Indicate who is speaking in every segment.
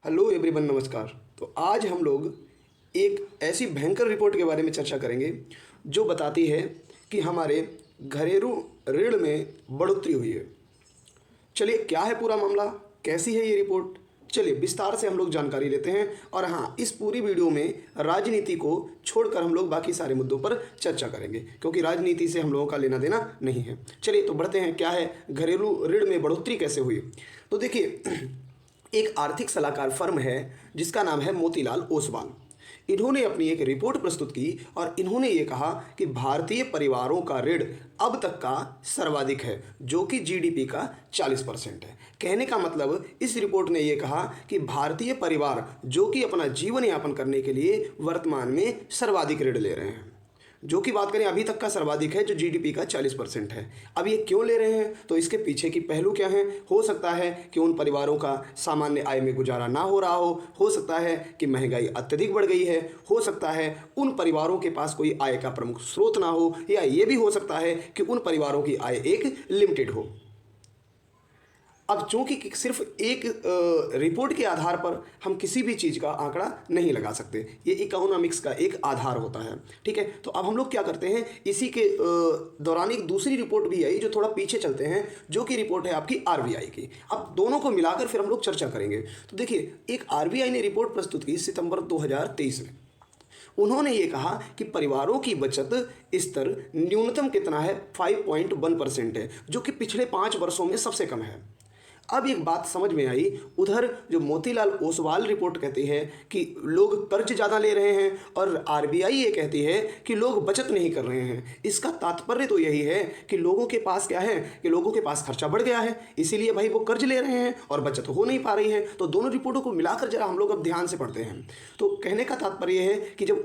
Speaker 1: Hello everyone, नमस्कार। तो आज हम लोग एक ऐसी भयंकर रिपोर्ट के बारे में चर्चा करेंगे जो बताती है कि हमारे घरेलू ऋण में बढ़ोतरी हुई है। चलिए, क्या है पूरा मामला, कैसी है ये रिपोर्ट, चलिए विस्तार से हम लोग जानकारी लेते हैं। और हाँ, इस पूरी वीडियो में राजनीति को छोड़कर हम लोग बाकी सारे मुद्दों पर चर्चा करेंगे, क्योंकि राजनीति से हम लोगों का लेना देना नहीं है। चलिए तो बढ़ते हैं, क्या है घरेलू ऋण में बढ़ोतरी कैसे हुई। तो देखिए, एक आर्थिक सलाहकार फर्म है जिसका नाम है मोतीलाल ओसवाल। इन्होंने अपनी एक रिपोर्ट प्रस्तुत की और इन्होंने ये कहा कि भारतीय परिवारों का ऋण अब तक का सर्वाधिक है, जो कि जीडीपी का 40% है। कहने का मतलब, इस रिपोर्ट ने ये कहा कि भारतीय परिवार जो कि अपना जीवन यापन करने के लिए वर्तमान में सर्वाधिक ऋण ले रहे हैं, जो कि बात करें अभी तक का सर्वाधिक है, जो जीडीपी का 40% है। अब ये क्यों ले रहे हैं, तो इसके पीछे की पहलू क्या है। हो सकता है कि उन परिवारों का सामान्य आय में गुजारा ना हो रहा हो सकता है कि महंगाई अत्यधिक बढ़ गई है, हो सकता है उन परिवारों के पास कोई आय का प्रमुख स्रोत ना हो, या ये भी हो सकता है कि उन परिवारों की आय एक लिमिटेड हो। अब चूंकि सिर्फ एक रिपोर्ट के आधार पर हम किसी भी चीज़ का आंकड़ा नहीं लगा सकते, ये इकोनॉमिक्स का एक आधार होता है, ठीक है। तो अब हम लोग क्या करते हैं, इसी के दौरान एक दूसरी रिपोर्ट भी आई जो थोड़ा पीछे चलते हैं, जो कि रिपोर्ट है आपकी आरबीआई की। अब दोनों को मिलाकर फिर हम लोग चर्चा करेंगे। तो देखिए, एक आरबीआई ने रिपोर्ट प्रस्तुत की सितंबर 2023 में। उन्होंने ये कहा कि परिवारों की बचत स्तर न्यूनतम कितना है, 5.1% है, जो कि पिछले 5 वर्षों में सबसे कम है। अब एक बात समझ में आई, उधर जो मोतीलाल ओसवाल रिपोर्ट कहती है कि लोग कर्ज ज़्यादा ले रहे हैं, और आरबीआई ये कहती है कि लोग बचत नहीं कर रहे हैं। इसका तात्पर्य तो यही है कि लोगों के पास क्या है, कि लोगों के पास खर्चा बढ़ गया है, इसीलिए भाई वो कर्ज ले रहे हैं और बचत हो नहीं पा रही है। तो दोनों रिपोर्टों को मिलाकर जरा हम लोग अब ध्यान से पढ़ते हैं। तो कहने का तात्पर्य है कि जब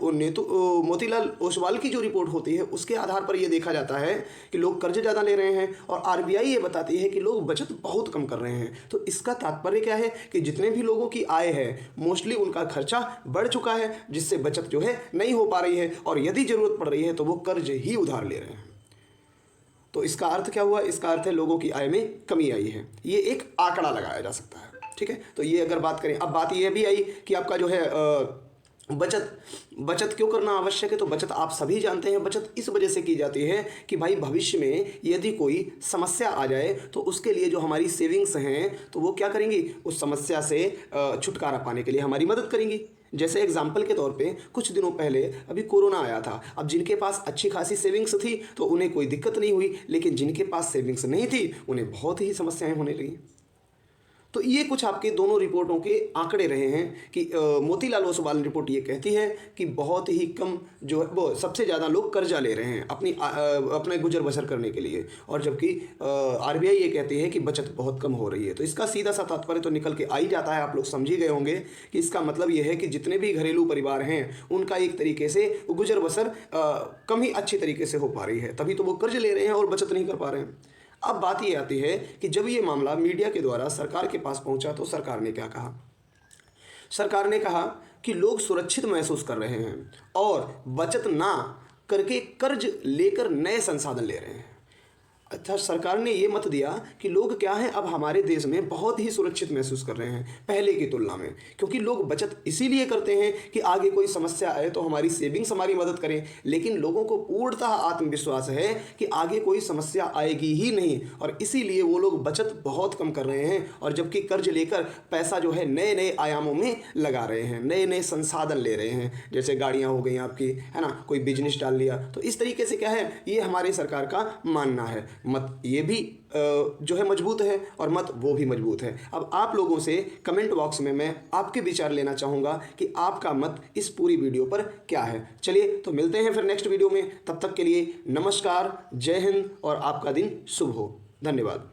Speaker 1: मोतीलाल ओसवाल की जो रिपोर्ट होती है उसके आधार पर यह देखा जाता है कि लोग कर्ज ज़्यादा ले रहे हैं, और आरबीआई ये बताती है कि लोग बचत बहुत कम कर रहे हैं। तो इसका तात्पर्य क्या है कि जितने भी लोगों की आय है, मोस्टली उनका खर्चा बढ़ चुका है, जिससे बचत जो है नहीं हो पा रही है, और यदि जरूरत पड़ रही है तो वो कर्ज ही उधार ले रहे हैं। तो इसका अर्थ क्या हुआ, इसका अर्थ है लोगों की आय में कमी आई है। ये एक आंकड़ा लगाया जा सकता है, ठीक है। तो ये अगर बात करें, अब बात यह भी आई कि आपका जो है बचत क्यों करना आवश्यक है। तो बचत आप सभी जानते हैं, बचत इस वजह से की जाती है कि भाई भविष्य में यदि कोई समस्या आ जाए तो उसके लिए जो हमारी सेविंग्स हैं तो वो क्या करेंगी, उस समस्या से छुटकारा पाने के लिए हमारी मदद करेंगी। जैसे एग्जाम्पल के तौर पे कुछ दिनों पहले अभी कोरोना आया था। अब जिनके पास अच्छी खासी सेविंग्स थी तो उन्हें कोई दिक्कत नहीं हुई, लेकिन जिनके पास सेविंग्स नहीं थी उन्हें बहुत ही समस्याएं होने लगी। तो ये कुछ आपके दोनों रिपोर्टों के आंकड़े रहे हैं कि मोतीलाल ओसवाल रिपोर्ट ये कहती है कि बहुत ही कम जो है वो सबसे ज़्यादा लोग कर्जा ले रहे हैं अपने गुजर बसर करने के लिए, और जबकि आरबीआई ये कहती है कि बचत बहुत कम हो रही है। तो इसका सीधा सा तात्पर्य तो निकल के आ ही जाता है, आप लोग समझ ही गए होंगे कि इसका मतलब ये है कि जितने भी घरेलू परिवार हैं उनका एक तरीके से गुजर बसर कम ही अच्छी तरीके से हो पा रही है, तभी तो वो कर्ज ले रहे हैं और बचत नहीं कर पा रहे हैं। अब बात ये आती है कि जब ये मामला मीडिया के द्वारा सरकार के पास पहुंचा तो सरकार ने क्या कहा। सरकार ने कहा कि लोग सुरक्षित महसूस कर रहे हैं और बचत ना करके कर्ज लेकर नए संसाधन ले रहे हैं। अच्छा, सरकार ने ये मत दिया कि लोग क्या हैं, अब हमारे देश में बहुत ही सुरक्षित महसूस कर रहे हैं पहले की तुलना में, क्योंकि लोग बचत इसीलिए करते हैं कि आगे कोई समस्या आए तो हमारी सेविंग्स हमारी मदद करें। लेकिन लोगों को पूर्णतः आत्मविश्वास है कि आगे कोई समस्या आएगी ही नहीं, और इसीलिए वो लोग बचत बहुत कम कर रहे हैं, और जबकि कर्ज लेकर पैसा जो है नए नए आयामों में लगा रहे हैं, नए नए संसाधन ले रहे हैं। जैसे गाड़ियाँ हो गई आपकी, है ना, कोई बिजनेस डाल लिया। तो इस तरीके से क्या है, ये हमारी सरकार का मानना है। मत ये भी जो है मजबूत है और मत वो भी मजबूत है। अब आप लोगों से कमेंट बॉक्स में मैं आपके विचार लेना चाहूँगा कि आपका मत इस पूरी वीडियो पर क्या है। चलिए तो मिलते हैं फिर नेक्स्ट वीडियो में, तब तक के लिए नमस्कार, जय हिंद, और आपका दिन शुभ हो। धन्यवाद।